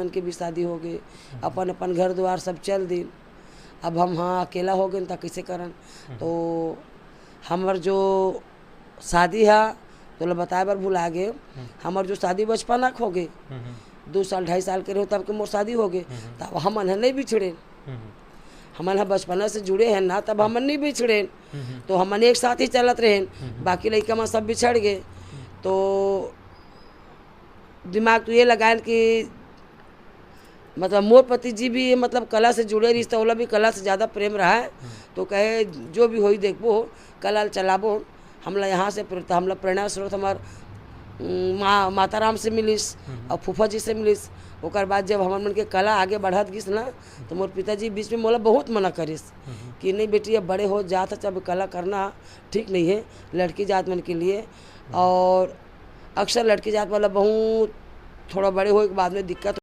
मन के भी शादी हो गए, अपन अपन घर द्वार सब चल दी। अब हम हाँ अकेला हो गए तो कैसे करन। तो हमार जो शादी है तो ला बताए बार भुला गए। हमार जो शादी बचपन हो गए 2 साल 2.5 साल के रहे तब के मोर शादी हो गए। तब हमन नहीं बिछड़े, हमन बचपना से जुड़े हैं ना, तब हमन नहीं बिछड़े। तो हमन एक साथ ही चलत रहे। बाकी लड़का में सब बिछड़ गए। तो दिमाग तो ये लगाए कि मतलब मोर पति जी भी मतलब कला से जुड़े रिश्ता वाला भी कला से ज़्यादा प्रेम रहा है। तो कहे जो भी होई देखबो कला चलाबो। हमला यहाँ से हमला प्रेरणा स्रोत हमार माता राम से मिलिस और फूफा जी से मिलिस। ओकर बाद जब हमार मन के कला आगे बढ़त गिस ना तो मोर पिताजी बीच में मोला बहुत मना करिस कि नहीं बेटी अब बड़े हो जात जब कला करना ठीक नहीं है लड़की जात मन के लिए। और अक्सर लड़की जात वाला बहुत थोड़ा बड़े हो के बाद में दिक्कत